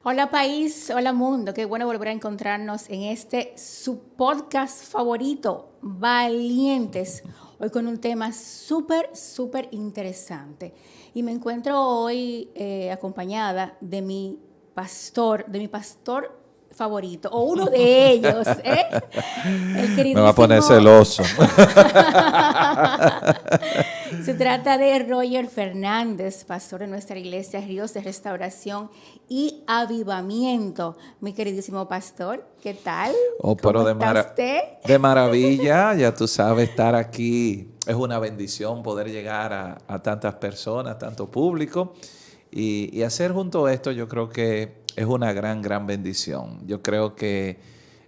Hola país, hola mundo, qué bueno volver a encontrarnos en este su podcast favorito, Valientes. Hoy con un tema súper interesante. Y me encuentro hoy acompañada de mi pastor favorito, o uno de ellos, el Me va a poner queridísimo. celoso. Se trata de Roger Fernández, pastor de nuestra iglesia Ríos de Restauración y Avivamiento. Mi queridísimo pastor, ¿qué tal? Oh, ¿Cómo pero está usted? de maravilla, ya tú sabes, estar aquí es una bendición poder llegar a tantas personas, tanto público. Y hacer junto a esto yo creo que es una gran bendición. Yo creo que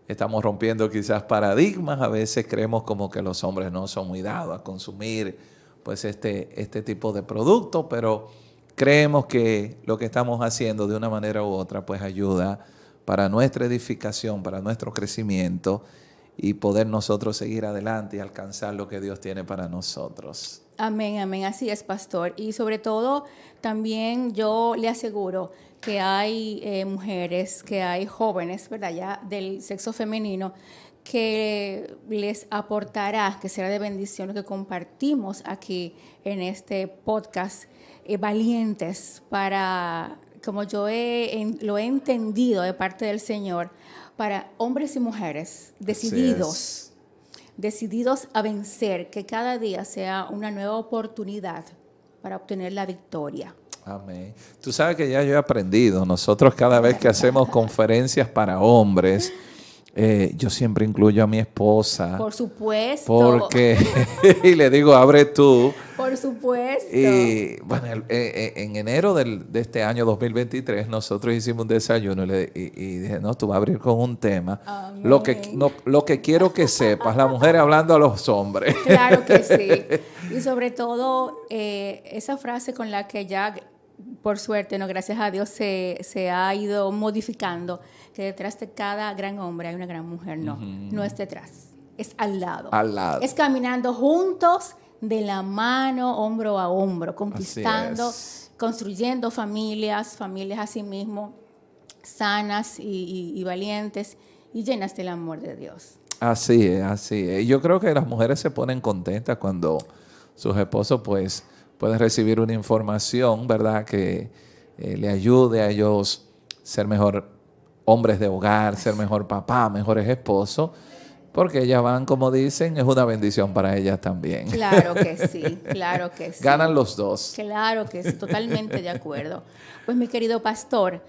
estamos rompiendo quizás paradigmas. A veces creemos como que los hombres no son muy dados a consumir pues este tipo de producto, pero creemos que lo que estamos haciendo de una manera u otra pues ayuda para nuestra edificación, para nuestro crecimiento y poder nosotros seguir adelante y alcanzar lo que Dios tiene para nosotros. Amén, amén, así es, pastor. Y sobre todo, también yo le aseguro que hay mujeres, que hay jóvenes, ¿verdad? Ya del sexo femenino, que les aportará, que será de bendición lo que compartimos aquí en este podcast, valientes para, como lo he entendido de parte del Señor, para hombres y mujeres decididos a vencer, que cada día sea una nueva oportunidad para obtener la victoria. Amén. Tú sabes que ya yo he aprendido, nosotros cada vez que hacemos conferencias para hombres, yo siempre incluyo a mi esposa. Por supuesto. Porque, y le digo, abre tú. Por supuesto. Y bueno, en enero de este año 2023 nosotros hicimos un desayuno y dije, no, tú vas a abrir con un tema. Amén. Lo que quiero que sepas, las mujeres hablando a los hombres. Claro que sí. Y sobre todo esa frase con la que ya, por suerte, no, gracias a Dios, se ha ido modificando, que detrás de cada gran hombre hay una gran mujer. No, no es detrás, es al lado. Al lado. Es caminando juntos, de la mano, hombro a hombro, conquistando, construyendo familias a sí mismo, sanas y valientes y llenas del amor de Dios. Así es, así es. Y yo creo que las mujeres se ponen contentas cuando sus esposos pues pueden recibir una información, ¿verdad? Que le ayude a ellos ser mejor hombres de hogar, ser mejor papá, mejores esposos. Porque ellas van, como dicen, es una bendición para ellas también. Claro que sí, claro que sí. Ganan los dos. Claro que sí, totalmente de acuerdo. Pues mi querido pastor,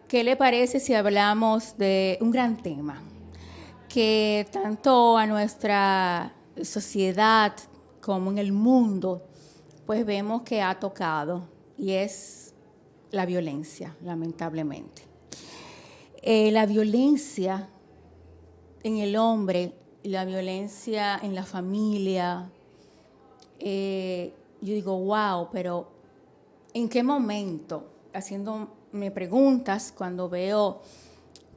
¿qué le parece si hablamos de un gran tema que tanto a nuestra sociedad como en el mundo, pues vemos que ha tocado, y es la violencia, lamentablemente. La violencia en el hombre, la violencia en la familia, yo digo, wow, pero ¿en qué momento? Haciéndome preguntas cuando veo,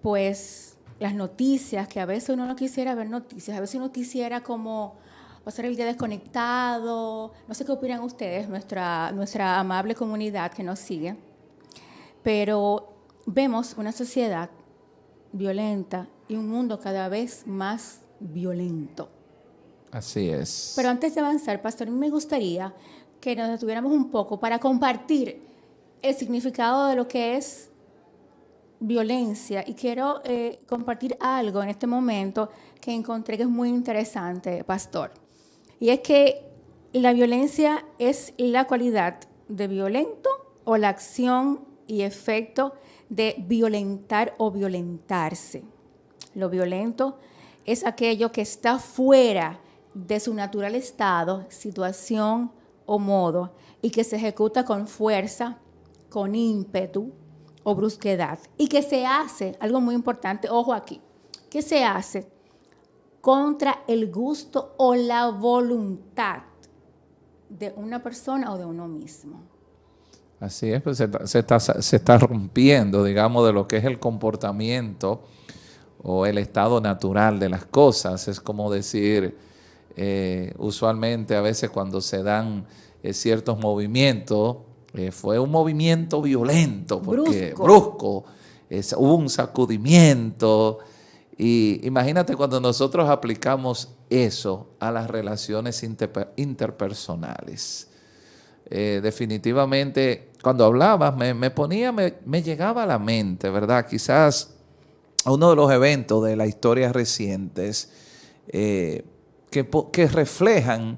pues, las noticias, que a veces uno no quisiera ver noticias, a veces uno quisiera como pasar el día desconectado. No sé qué opinan ustedes, nuestra amable comunidad que nos sigue, pero vemos una sociedad violenta y un mundo cada vez más violento. Así es. Pero antes de avanzar, pastor, me gustaría que nos detuviéramos un poco para compartir el significado de lo que es violencia. Y quiero compartir algo en este momento que encontré que es muy interesante, pastor. Y es que la violencia es la cualidad de violento o la acción y efecto de violentar o violentarse. Lo violento es aquello que está fuera de su natural estado, situación o modo y que se ejecuta con fuerza, con ímpetu o brusquedad y que se hace, algo muy importante, ojo aquí, que se hace contra el gusto o la voluntad de una persona o de uno mismo. Así es, pues se está rompiendo, digamos, de lo que es el comportamiento o el estado natural de las cosas. Es como decir, usualmente a veces cuando se dan ciertos movimientos, fue un movimiento violento, porque brusco. hubo un sacudimiento. Y imagínate cuando nosotros aplicamos eso a las relaciones interpersonales. Definitivamente, cuando hablabas, me llegaba a la mente, ¿verdad? Quizás uno de los eventos de la historia recientes que reflejan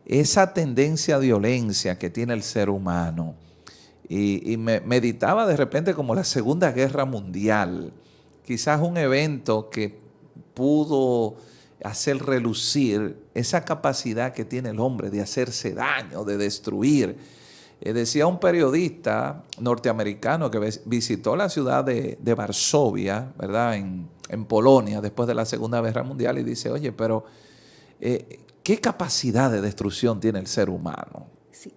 esa tendencia a violencia que tiene el ser humano. Y me meditaba de repente como la Segunda Guerra Mundial, quizás un evento que pudo hacer relucir esa capacidad que tiene el hombre de hacerse daño, de destruir. Decía un periodista norteamericano que visitó la ciudad de Varsovia, ¿verdad? En Polonia, después de la Segunda Guerra Mundial, y dice, oye, pero ¿qué capacidad de destrucción tiene el ser humano? Sí,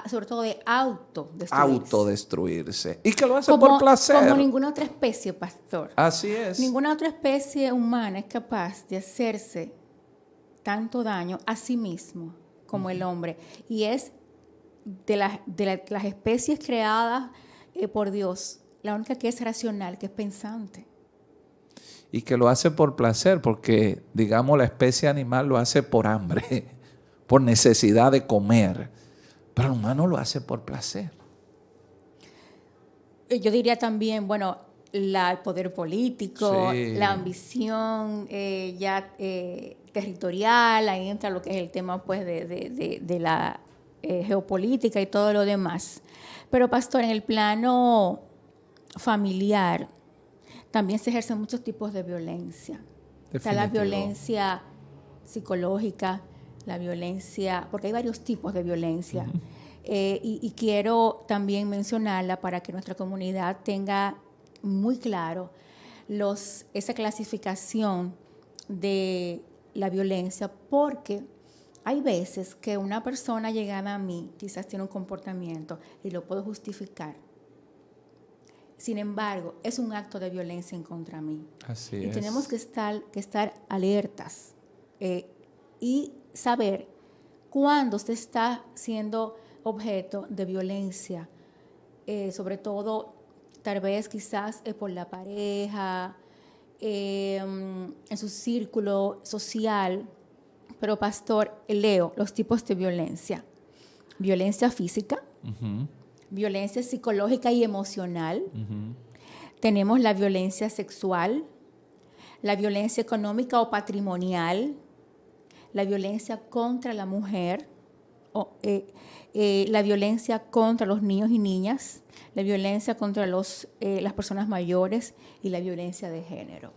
sobre todo de autodestruirse. Autodestruirse. Y que lo hace por placer. Como ninguna otra especie, pastor. Así es. Ninguna otra especie humana es capaz de hacerse tanto daño a sí mismo como el hombre. Y es de las especies creadas por Dios, la única que es racional, que es pensante. Y que lo hace por placer, porque, digamos, la especie animal lo hace por hambre, por necesidad de comer. Pero el humano lo hace por placer. Yo diría también, bueno, el poder político, sí, la ambición territorial, ahí entra lo que es el tema pues de la geopolítica y todo lo demás. Pero, pastor, en el plano familiar también se ejercen muchos tipos de violencia. Está la violencia psicológica, la violencia, porque hay varios tipos de violencia. Uh-huh. Y quiero también mencionarla para que nuestra comunidad tenga muy claro esa clasificación de la violencia, porque hay veces que una persona llegada a mí quizás tiene un comportamiento y lo puedo justificar. Sin embargo, es un acto de violencia en contra de mí. Así y es. Tenemos que estar alertas y saber cuándo usted está siendo objeto de violencia, sobre todo tal vez quizás por la pareja, en su círculo social. Pero, pastor, leo los tipos de violencia. Violencia física, uh-huh, violencia psicológica y emocional. Uh-huh. Tenemos la violencia sexual, la violencia económica o patrimonial, la violencia contra la mujer, la violencia contra los niños y niñas, la violencia contra las personas mayores y la violencia de género.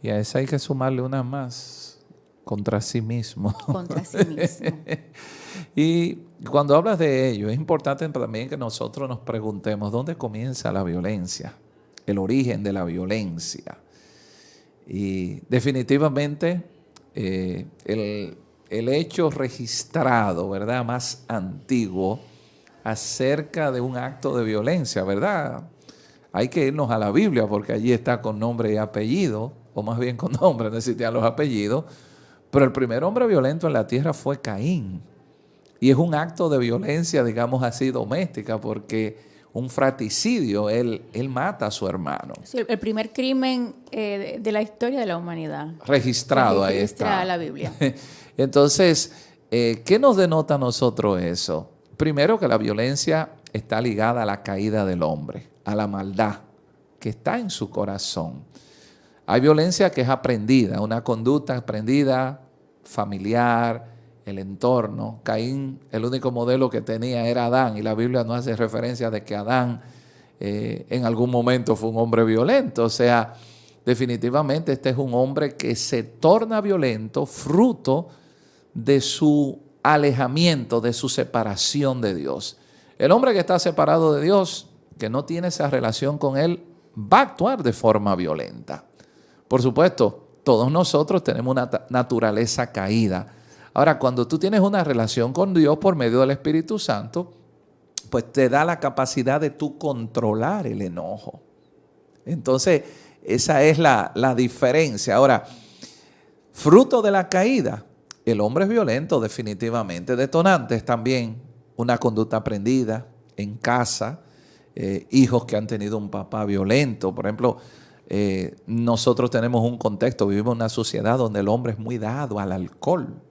Y a esa hay que sumarle una más, contra sí mismo. Contra sí mismo. Y cuando hablas de ello, es importante también que nosotros nos preguntemos dónde comienza la violencia, el origen de la violencia. Y definitivamente el hecho registrado, ¿verdad?, más antiguo acerca de un acto de violencia, ¿verdad? Hay que irnos a la Biblia porque allí está con nombre y apellido, o más bien con nombre, no existían los apellidos, pero el primer hombre violento en la tierra fue Caín. Y es un acto de violencia, digamos así, doméstica, porque un fratricidio, él mata a su hermano. Sí, el primer crimen de la historia de la humanidad. Registrado, ahí está. La Biblia. Entonces, ¿qué nos denota a nosotros eso? Primero, que la violencia está ligada a la caída del hombre, a la maldad que está en su corazón. Hay violencia que es aprendida, una conducta aprendida, familiar, el entorno. Caín, el único modelo que tenía era Adán, y la Biblia no hace referencia de que Adán en algún momento fue un hombre violento. O sea, definitivamente este es un hombre que se torna violento fruto de su alejamiento, de su separación de Dios. El hombre que está separado de Dios, que no tiene esa relación con Él, va a actuar de forma violenta. Por supuesto, todos nosotros tenemos una naturaleza caída. Ahora, cuando tú tienes una relación con Dios por medio del Espíritu Santo, pues te da la capacidad de tú controlar el enojo. Entonces, esa es la diferencia. Ahora, fruto de la caída, el hombre es violento definitivamente. Detonantes también, una conducta aprendida en casa, hijos que han tenido un papá violento. Por ejemplo, nosotros tenemos un contexto, vivimos en una sociedad donde el hombre es muy dado al alcohol.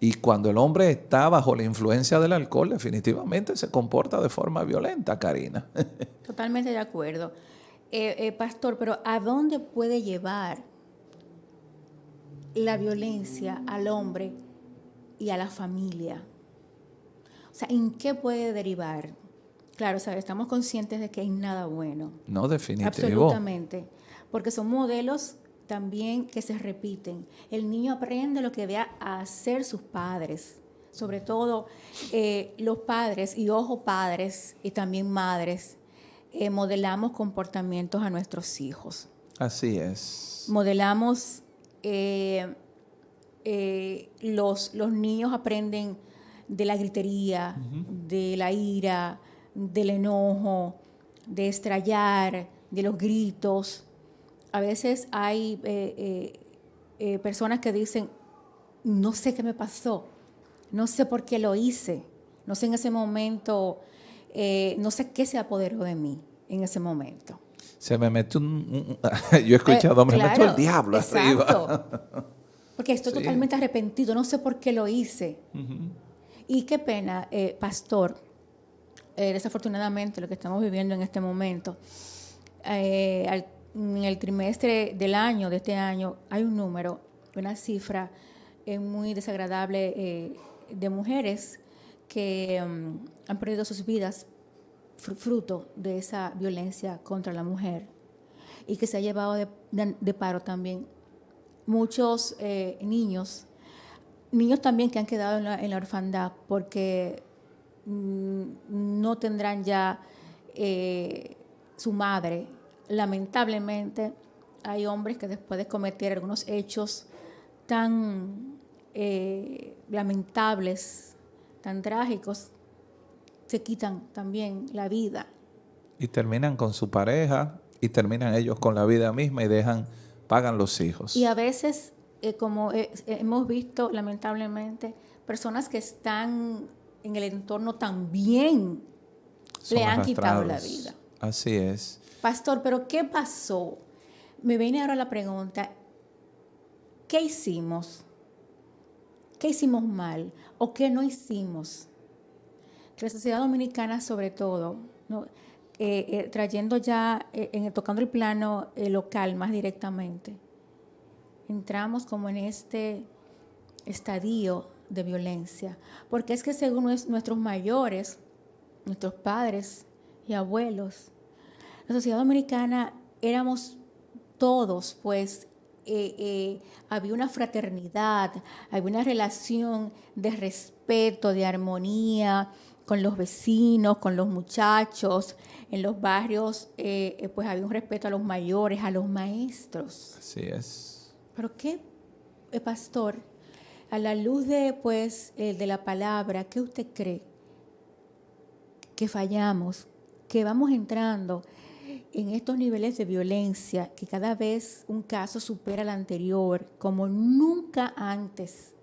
Y cuando el hombre está bajo la influencia del alcohol, definitivamente se comporta de forma violenta, Karina. Totalmente de acuerdo. Pastor, pero ¿a dónde puede llevar la violencia al hombre y a la familia? O sea, ¿en qué puede derivar? Claro, ¿sabes? Estamos conscientes de que hay nada bueno. No, definitivo. Absolutamente. Porque son modelos también que se repiten. El niño aprende lo que ve a hacer sus padres. Sobre todo los padres, y ojo padres y también madres, modelamos comportamientos a nuestros hijos. Así es. Modelamos, los niños aprenden de la gritería, de la ira, del enojo, de estrallar, de los gritos. A veces hay personas que dicen, no sé qué me pasó, no sé por qué lo hice, no sé en ese momento, no sé qué se apoderó de mí en ese momento. Se me metió yo he escuchado, me claro, metió el diablo exacto. arriba. Porque estoy totalmente arrepentido, no sé por qué lo hice. Y qué pena, pastor, desafortunadamente lo que estamos viviendo en este momento, en el trimestre del año, de este año, hay un número, una cifra muy desagradable de mujeres que han perdido sus vidas fruto de esa violencia contra la mujer, y que se ha llevado de paro también muchos niños también que han quedado en la orfandad porque no tendrán ya su madre. Lamentablemente hay hombres que después de cometer algunos hechos tan lamentables, tan trágicos, se quitan también la vida. Y terminan con su pareja y terminan ellos con la vida misma y pagan los hijos. Y a veces, como hemos visto lamentablemente, personas que están en el entorno también le han quitado la vida. Así es. Pastor, ¿pero qué pasó? Me viene ahora la pregunta, ¿qué hicimos? ¿Qué hicimos mal? ¿O qué no hicimos? Que la sociedad dominicana, sobre todo, ¿no? Trayendo ya, tocando el plano local más directamente, entramos como en este estadio de violencia. Porque es que según nuestros mayores, nuestros padres y abuelos, la sociedad dominicana éramos todos, pues, había una fraternidad, había una relación de respeto, de armonía con los vecinos, con los muchachos. En los barrios, pues había un respeto a los mayores, a los maestros. Así es. Pero qué, pastor, a la luz de, pues, de la palabra, ¿qué usted cree? Que fallamos, que vamos entrando en estos niveles de violencia, que cada vez un caso supera al anterior, como nunca antes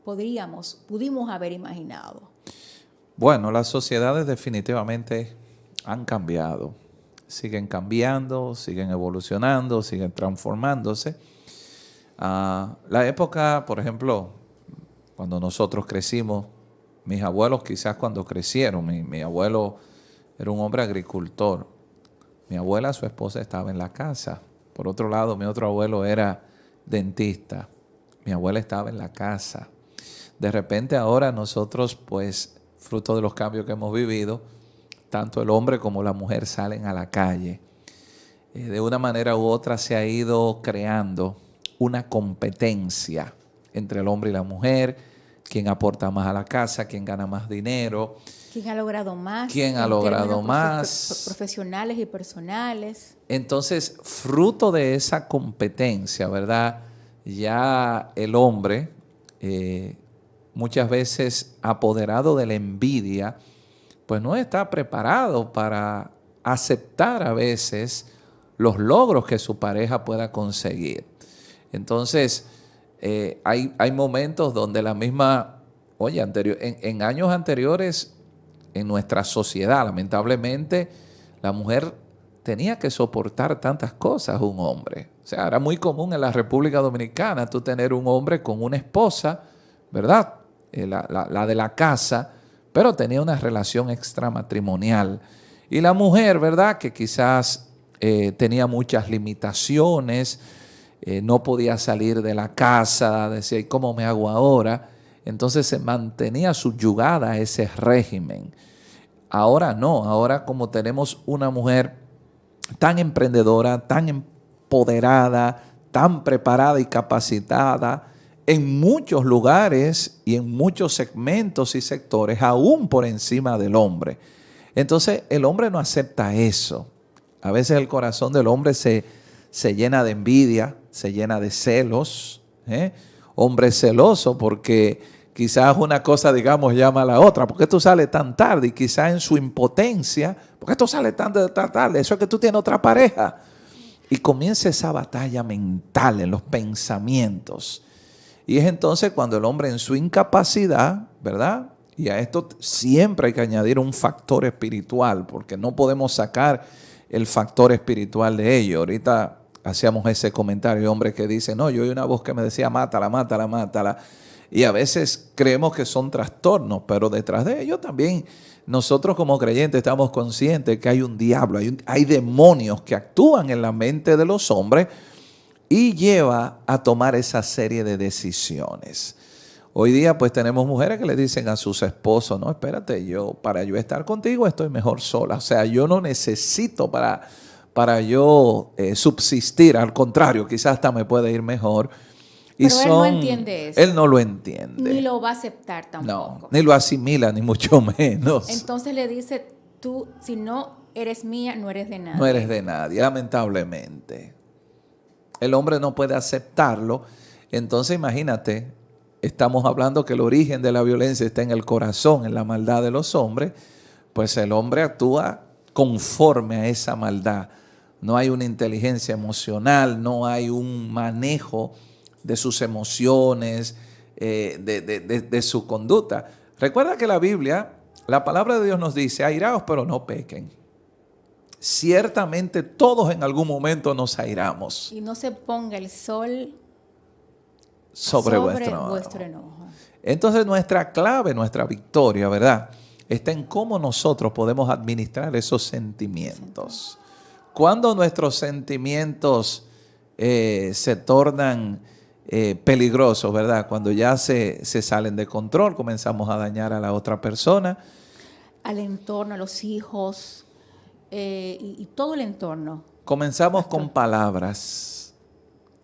pudimos haber imaginado. Bueno, las sociedades definitivamente han cambiado, siguen cambiando, siguen evolucionando, siguen transformándose. La época, por ejemplo, cuando nosotros crecimos, mis abuelos quizás cuando crecieron, mi abuelo era un hombre agricultor. Mi abuela, su esposa, estaba en la casa. Por otro lado, mi otro abuelo era dentista. Mi abuela estaba en la casa. De repente ahora nosotros, pues, fruto de los cambios que hemos vivido, tanto el hombre como la mujer salen a la calle. De una manera u otra se ha ido creando una competencia entre el hombre y la mujer, quién aporta más a la casa, quién gana más dinero. ¿Quién ha logrado más? ¿Quién ha logrado más? Profesionales y personales. Entonces, fruto de esa competencia, ¿verdad? Ya el hombre, muchas veces apoderado de la envidia, pues no está preparado para aceptar a veces los logros que su pareja pueda conseguir. Entonces, hay momentos donde la misma, en años anteriores, en nuestra sociedad. Lamentablemente, la mujer tenía que soportar tantas cosas un hombre. O sea, era muy común en la República Dominicana tú tener un hombre con una esposa, ¿verdad? La de la casa, pero tenía una relación extramatrimonial. Y la mujer, ¿verdad? Que quizás tenía muchas limitaciones, no podía salir de la casa, decía, ¿y cómo me hago ahora? Entonces se mantenía subyugada a ese régimen. Ahora no, ahora como tenemos una mujer tan emprendedora, tan empoderada, tan preparada y capacitada, en muchos lugares y en muchos segmentos y sectores, aún por encima del hombre. Entonces el hombre no acepta eso. A veces el corazón del hombre se llena de envidia, se llena de celos. Hombre celoso porque quizás una cosa, digamos, llama a la otra. ¿Por qué tú sales tan tarde? Y quizás en su impotencia, ¿por qué tú sales tan tarde? Eso es que tú tienes otra pareja. Y comienza esa batalla mental en los pensamientos. Y es entonces cuando el hombre en su incapacidad, ¿verdad? Y a esto siempre hay que añadir un factor espiritual, porque no podemos sacar el factor espiritual de ello. Ahorita hacíamos ese comentario, hombre que dice, no, yo oí una voz que me decía, mátala, mátala, mátala. Y a veces creemos que son trastornos, pero detrás de ello también nosotros como creyentes estamos conscientes que hay un diablo, hay demonios que actúan en la mente de los hombres y lleva a tomar esa serie de decisiones. Hoy día pues tenemos mujeres que le dicen a sus esposos, no, espérate, para yo estar contigo estoy mejor sola. O sea, yo no necesito para yo subsistir, al contrario, quizás hasta me puede ir mejor. Pero él no entiende eso. Él no lo entiende. Ni lo va a aceptar tampoco. No, ni lo asimila, ni mucho menos. Entonces le dice, tú, si no eres mía, no eres de nadie. No eres de nadie, lamentablemente. El hombre no puede aceptarlo. Entonces imagínate, estamos hablando que el origen de la violencia está en el corazón, en la maldad de los hombres. Pues el hombre actúa conforme a esa maldad. No hay una inteligencia emocional, no hay un manejo de sus emociones, de su conducta. Recuerda que la Biblia, la palabra de Dios nos dice, airaos pero no pequen. Ciertamente todos en algún momento nos airamos. Y no se ponga el sol sobre vuestro enojo. Entonces nuestra clave, nuestra victoria, ¿verdad? Está en cómo nosotros podemos administrar esos sentimientos. Cuando nuestros sentimientos se tornan peligrosos, ¿verdad? Cuando ya se salen de control, comenzamos a dañar a la otra persona. Al entorno, a los hijos y todo el entorno. Comenzamos con palabras.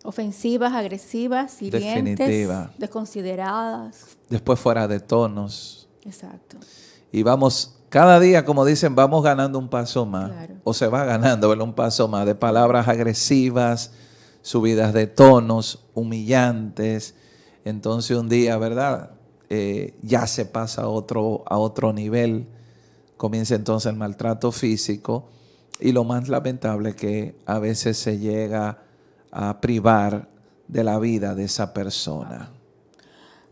Ofensivas, agresivas, hirientes, desconsideradas. Después fuera de tonos. Exacto. Y vamos, cada día, como dicen, vamos ganando un paso más. Claro. O se va ganando, ¿verdad? Un paso más de palabras agresivas, subidas de tonos, humillantes. Entonces un día, ¿verdad? Ya se pasa a otro nivel. Comienza entonces el maltrato físico. Y lo más lamentable es que a veces se llega a privar de la vida de esa persona.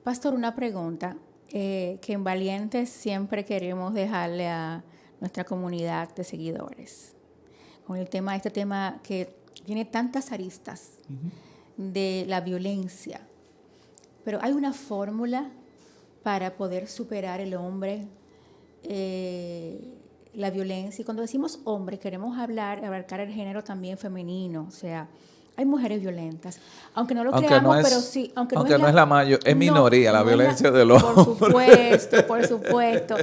Pastor, una pregunta que en Valientes siempre queremos dejarle a nuestra comunidad de seguidores. Con este tema que tiene tantas aristas de la violencia. Pero hay una fórmula para poder superar el hombre, la violencia. Y cuando decimos hombre, queremos abarcar el género también femenino. O sea, hay mujeres violentas. Aunque no lo creamos, pero sí. Aunque no es la mayor, es minoría la violencia de los hombres. Por supuesto.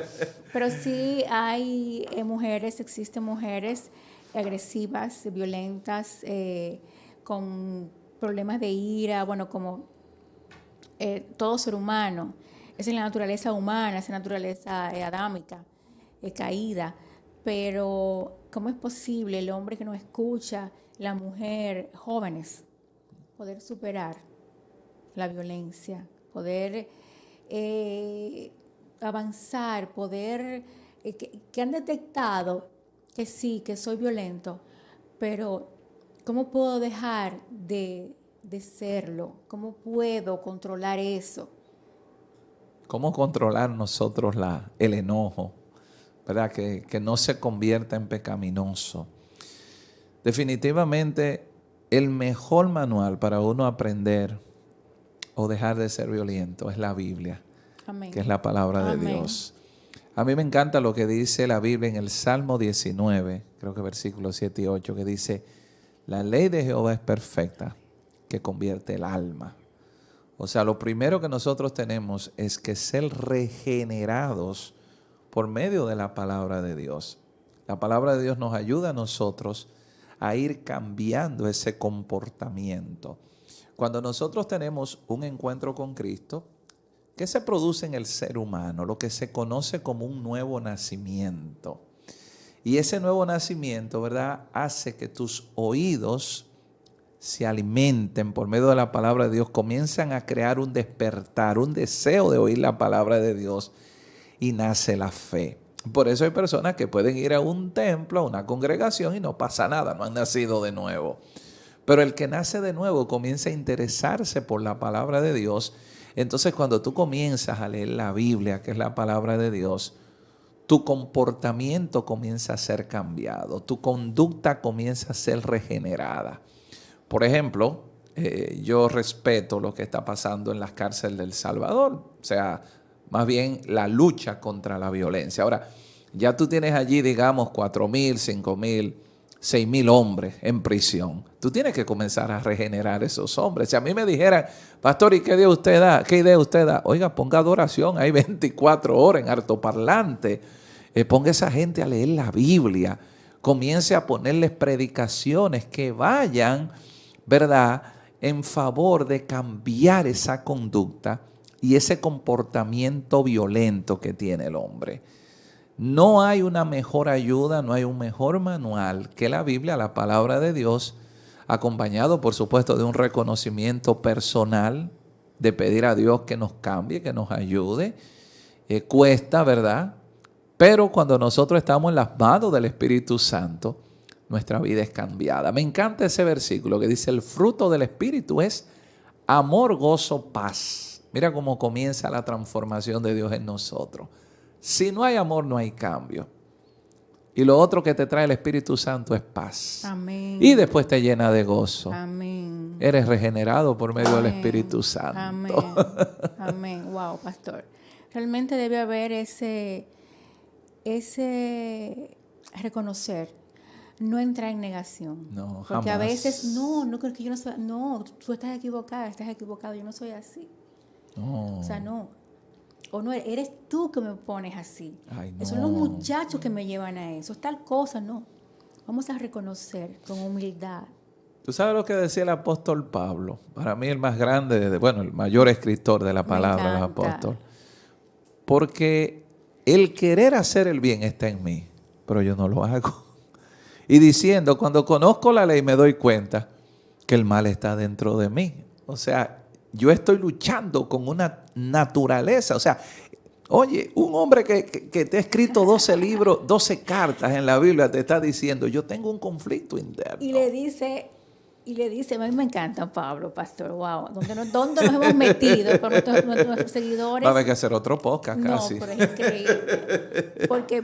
Pero sí hay mujeres, existen mujeres agresivas, violentas, con problemas de ira, bueno, como todo ser humano. Es en la naturaleza humana, es en la naturaleza adámica, caída. Pero, ¿cómo es posible el hombre que no escucha, la mujer, jóvenes, poder superar la violencia, poder avanzar, poder, que han detectado que sí, que soy violento, pero ¿cómo puedo dejar de serlo? ¿Cómo puedo controlar eso? ¿Cómo controlar nosotros el enojo? ¿verdad? Que no se convierta en pecaminoso. Definitivamente, el mejor manual para uno aprender o dejar de ser violento es la Biblia, Amén. que es la palabra de Amén. Dios. A mí me encanta lo que dice la Biblia en el Salmo 19, creo que versículos 7 y 8, que dice, la ley de Jehová es perfecta, que convierte el alma. O sea, lo primero que nosotros tenemos es que ser regenerados por medio de la palabra de Dios. La palabra de Dios nos ayuda a nosotros a ir cambiando ese comportamiento. Cuando nosotros tenemos un encuentro con Cristo, ¿qué se produce en el ser humano? Lo que se conoce como un nuevo nacimiento. Y ese nuevo nacimiento, ¿verdad?, hace que tus oídos se alimenten por medio de la palabra de Dios, comienzan a crear un despertar, un deseo de oír la palabra de Dios y nace la fe. Por eso hay personas que pueden ir a un templo, a una congregación y no pasa nada, no han nacido de nuevo. Pero el que nace de nuevo comienza a interesarse por la palabra de Dios. Entonces cuando tú comienzas a leer la Biblia, que es la palabra de Dios, tu comportamiento comienza a ser cambiado, tu conducta comienza a ser regenerada. Por ejemplo, yo respeto lo que está pasando en las cárceles de El Salvador, o sea, más bien la lucha contra la violencia. Ahora, ya tú tienes allí, digamos, 4,000, 5,000, 6,000 hombres en prisión. Tú tienes que comenzar a regenerar esos hombres. Si a mí me dijeran, pastor, ¿y qué idea usted da? ¿Qué idea usted da? Oiga, ponga adoración, hay 24 horas en altoparlante. Ponga a esa gente a leer la Biblia. Comience a ponerles predicaciones que vayan, ¿verdad?, en favor de cambiar esa conducta y ese comportamiento violento que tiene el hombre. No hay una mejor ayuda, no hay un mejor manual que la Biblia, la palabra de Dios, acompañado, por supuesto, de un reconocimiento personal, de pedir a Dios que nos cambie, que nos ayude. Cuesta, ¿verdad? Pero cuando nosotros estamos en las manos del Espíritu Santo, nuestra vida es cambiada. Me encanta ese versículo que dice, el fruto del Espíritu es amor, gozo, paz. Mira cómo comienza la transformación de Dios en nosotros. Si no hay amor, no hay cambio. Y lo otro que te trae el Espíritu Santo es paz. Amén. Y después te llena de gozo. Amén. Eres regenerado por medio Amén. del Espíritu Santo. Amén. Amén. Wow, pastor. Realmente debe haber ese reconocer, no entrar en negación. No, porque jamás. a veces, no creo que yo no soy, no, tú estás equivocado, yo no soy así. No. O sea, no. O no, eres tú que me pones así. Ay, no. Son los muchachos que me llevan a eso. Es tal cosa, no. Vamos a reconocer con humildad. ¿Tú sabes lo que decía el apóstol Pablo? Para mí el más grande, el mayor escritor de la palabra del apóstol. Porque el querer hacer el bien está en mí, pero yo no lo hago. Y diciendo, cuando conozco la ley me doy cuenta que el mal está dentro de mí. O sea, yo estoy luchando con una naturaleza. O sea, oye, un hombre que te ha escrito 12 libros, 12 cartas en la Biblia, te está diciendo, yo tengo un conflicto interno. Y le dice, a mí me encanta Pablo, pastor, wow, ¿dónde nos hemos metido con nuestros seguidores? Va a haber que hacer otro podcast casi. No, pero es increíble. Porque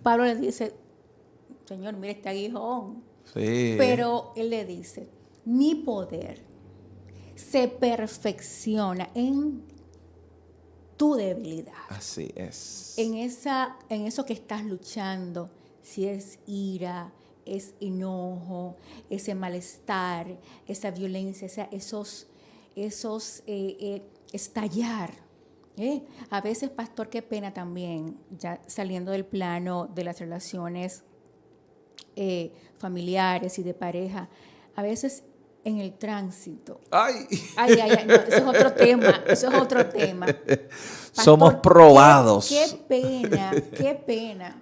Pablo le dice, Señor, mire este aguijón. Sí. Pero él le dice, mi poder se perfecciona en tu debilidad. Así es. En eso que estás luchando, si es ira, es enojo, ese malestar, esa violencia, esos estallar. A veces, pastor, qué pena también, ya saliendo del plano de las relaciones familiares y de pareja, a veces en el tránsito. Ay, no, eso es otro tema. Pastor, somos probados. Qué pena.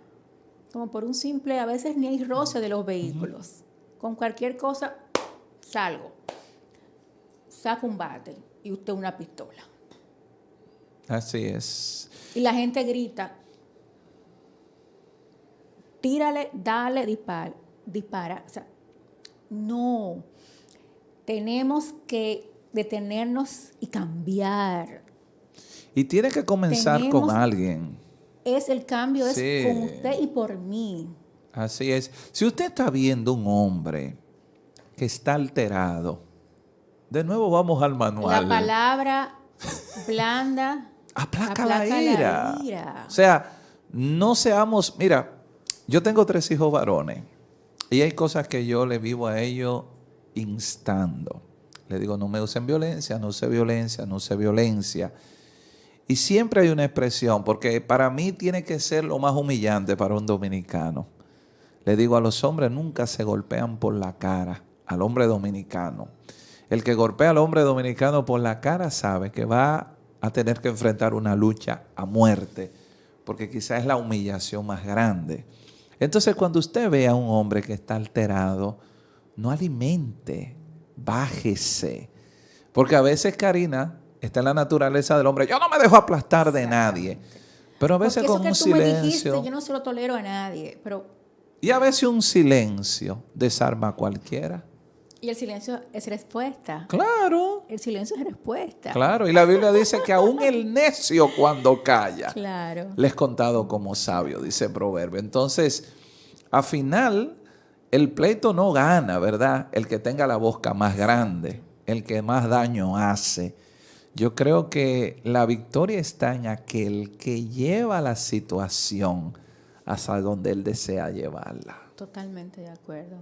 Como por un simple, a veces ni hay roce de los vehículos. Con cualquier cosa, salgo. Saco un bate y usted una pistola. Así es. Y la gente grita, tírale, dale, dispara. O sea, no. Tenemos que detenernos y cambiar. Y tiene que comenzar con alguien. es el cambio, Sí. es con usted y por mí. Así es. Si usted está viendo un hombre que está alterado, de nuevo vamos al manual. La palabra blanda Aplaca aplaca la ira. la ira. O sea, no seamos... Mira, yo tengo 3 hijos varones y hay cosas que yo le vivo a ellos instando. Le digo, no me usen violencia, no use violencia, no use violencia. Y siempre hay una expresión, porque para mí tiene que ser lo más humillante para un dominicano. Le digo a los hombres, nunca se golpean por la cara, al hombre dominicano. El que golpea al hombre dominicano por la cara sabe que va a tener que enfrentar una lucha a muerte, porque quizás es la humillación más grande. Entonces, cuando usted ve a un hombre que está alterado, no alimente, bájese. Porque a veces, Karina, está en la naturaleza del hombre, yo no me dejo aplastar de nadie. Pero a veces Porque con eso un que tú me silencio... dijiste, yo no se lo tolero a nadie, pero... Y a veces un silencio desarma a cualquiera. Y el silencio es respuesta. Claro, El silencio es respuesta. claro. Y la Biblia dice que aún el necio cuando calla, Claro. le es contado como sabio, dice Proverbio. Entonces, al final, el pleito no gana, ¿verdad? El que tenga la boca más grande, el que más daño hace. Yo creo que la victoria está en aquel que lleva la situación hasta donde él desea llevarla. Totalmente de acuerdo.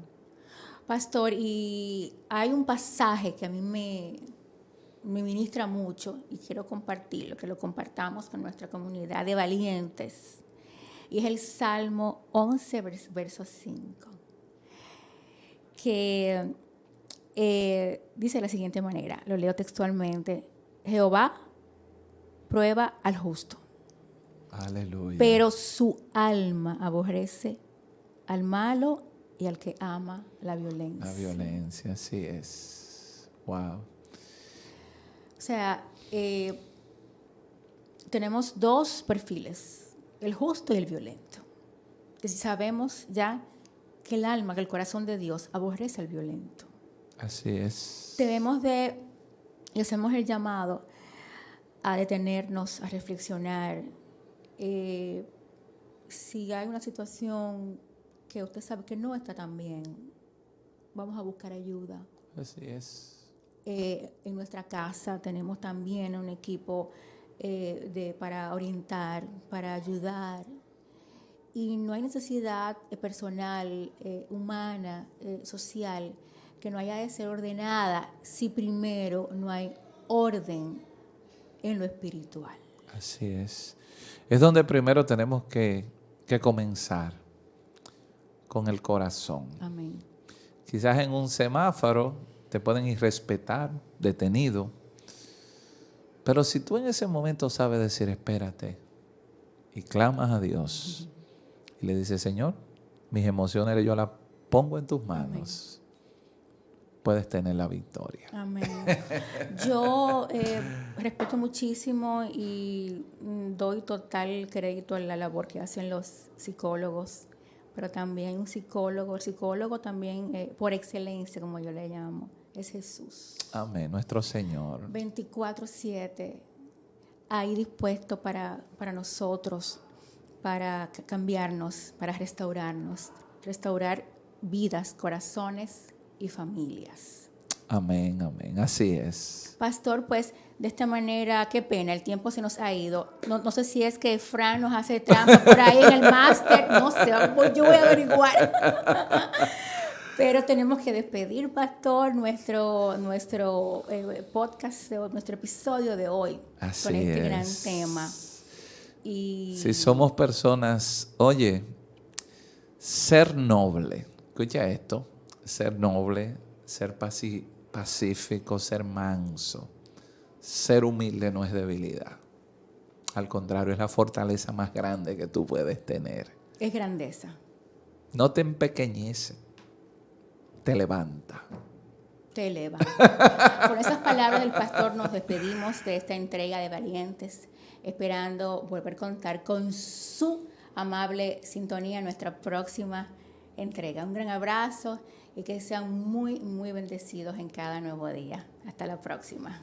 Pastor, y hay un pasaje que a mí me ministra mucho y quiero compartirlo, que lo compartamos con nuestra comunidad de valientes. Y es el Salmo 11, verso 5, que dice de la siguiente manera, lo leo textualmente: Jehová prueba al justo, Aleluya. pero su alma aborrece al malo y al que ama la violencia. La violencia, así es. Wow. O sea, tenemos 2 perfiles, el justo y el violento. Y sabemos ya que el alma, que el corazón de Dios aborrece al violento. Así es. Debemos de, y hacemos el llamado a detenernos, a reflexionar. Si hay una situación que usted sabe que no está tan bien, vamos a buscar ayuda. Así es. En nuestra casa tenemos también un equipo para orientar, para ayudar. Y no hay necesidad personal, humana, social, que no haya de ser ordenada si primero no hay orden en lo espiritual. Así es. Es donde primero tenemos que comenzar, con el corazón. Amén. Quizás en un semáforo te pueden irrespetar, detenido. Pero si tú en ese momento sabes decir, espérate, y clamas a Dios, y le dices, Señor, mis emociones yo las pongo en tus manos, puedes tener la victoria. Amén. Yo respeto muchísimo y doy total crédito a la labor que hacen los psicólogos, pero también el psicólogo también por excelencia, como yo le llamo, es Jesús. Amén, nuestro Señor. 24/7, ahí dispuesto para nosotros, para cambiarnos, para restaurarnos, restaurar vidas, corazones y familias. Amén, amén, así es. Pastor, pues de esta manera, qué pena, el tiempo se nos ha ido. No sé si es que Fran nos hace trampa por ahí en el máster, no sé, yo voy a averiguar. Pero tenemos que despedir, Pastor, nuestro podcast, nuestro episodio de hoy. Así con este es. gran tema. Y Si somos personas, oye, ser noble, escucha esto, ser noble, ser pacífico, ser manso, ser humilde no es debilidad. Al contrario, es la fortaleza más grande que tú puedes tener. es grandeza. No te empequeñece, te levanta. Te eleva. Con esas palabras del pastor nos despedimos de esta entrega de Valientes, esperando volver a contar con su amable sintonía en nuestra próxima entrega. Un gran abrazo y que sean muy, muy bendecidos en cada nuevo día. Hasta la próxima.